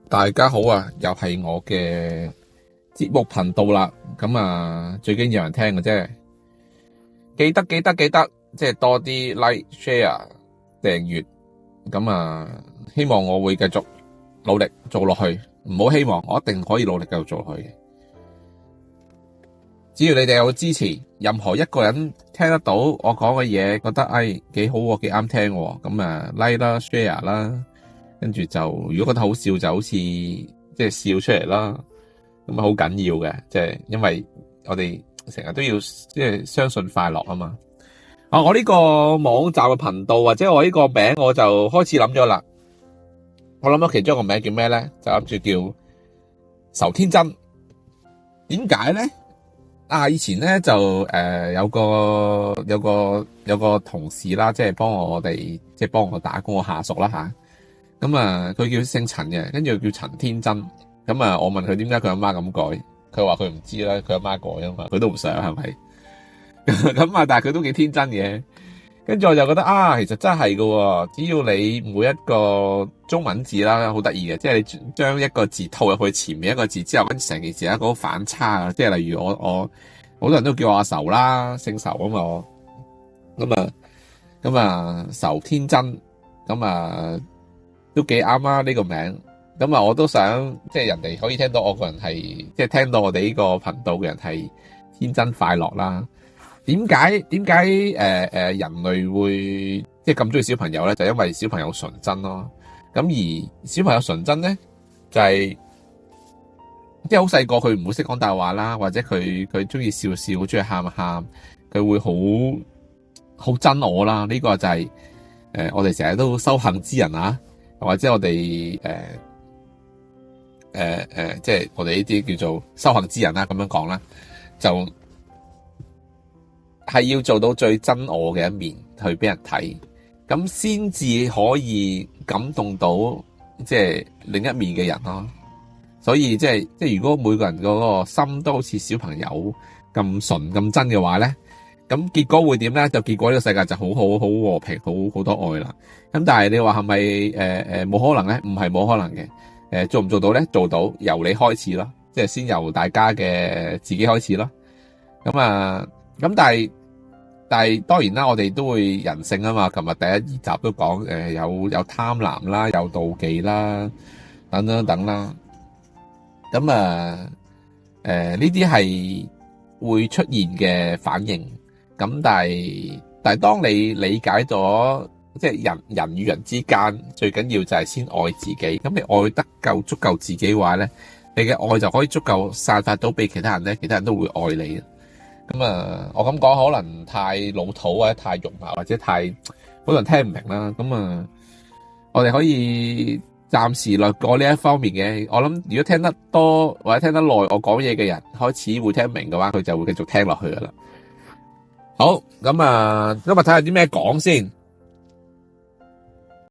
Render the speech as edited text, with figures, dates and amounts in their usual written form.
大家好啊，又係我嘅節目頻道啦。咁啊，最緊要有人聽嘅啫。記得，即係多啲 like、share、訂閱。咁啊，希望我會繼續努力做落去。唔好希望，我一定可以努力繼續做落去嘅。只要你哋有支持，任何一個人聽得到我講嘅嘢，覺得幾好喎，幾啱聽喎，咁啊 like 啦、share 啦。跟住就，如果覺得好笑，就好似即係笑出嚟啦，咁啊好緊要嘅，即係因為我哋成日都要即係相信快樂啊嘛。我呢個網站嘅頻道或者我呢個名，我就開始諗咗啦。我諗咗其中一個名叫咩咧？就諗住叫仇天真。點解咧？以前咧就有個同事啦，即係幫我打工嘅下屬啦吓。咁啊，佢叫姓陳嘅，跟住叫陳天真。咁啊，我問佢點解佢阿媽咁改，佢話佢唔知啦，佢阿媽改啊嘛，佢都唔想係咪？咁啊，但係佢都幾天真嘅。跟住我就覺得其實真係喎，只要你每一個中文字啦，好得意嘅，即係你將一個字套入去前面一個字之後，跟住成件事有一個反差啊。即係例如我好多人都叫我阿仇啦，姓仇啊嘛，咁啊仇天真，咁啊。都幾啱啊呢個名，咁啊我都想即係人哋可以聽到我個人係，即係聽到我哋呢個頻道嘅人係天真快樂啦。點解人類會即係咁中意小朋友咧？就因為小朋友純真咯。咁而小朋友純真咧，就係即係好細個佢唔會識講大話啦，或者佢中意笑笑，中意喊喊，佢會好憎我啦。呢個就係我哋成日都羞恨之人啊。或者我哋即係我哋呢啲叫做修行之人啦，咁樣講啦，就係要做到最真我嘅一面去俾人睇，咁先至可以感動到即係另一面嘅人咯。所以即係如果每個人嗰個心都好似小朋友咁純咁真嘅話咧，咁結果會點咧？就結果呢個世界就好和平，好多愛啦。咁但係你話係咪冇可能咧？唔係冇可能嘅。做唔做到咧？做到，由你開始咯，即係先由大家嘅自己開始咯。咁但係當然啦，我哋都會人性啊嘛。琴日第一2集都講有貪婪啦，有妒忌啦，等啦。咁呢啲係會出現嘅反應。咁但係當你理解咗，即係人與人之間最緊要就係先愛自己。咁你愛得足夠自己嘅話咧，你嘅愛就可以足夠散發到俾其他人咧，其他人都會愛你。咁我咁講可能太老土或者太肉麻或者太好多人聽唔明啦。咁我哋可以暫時略過呢一方面嘅。我諗如果聽得多或者聽得耐我講嘢嘅人開始會聽明嘅話，佢就會繼續聽落去噶啦。好，咁今日睇下啲咩講先。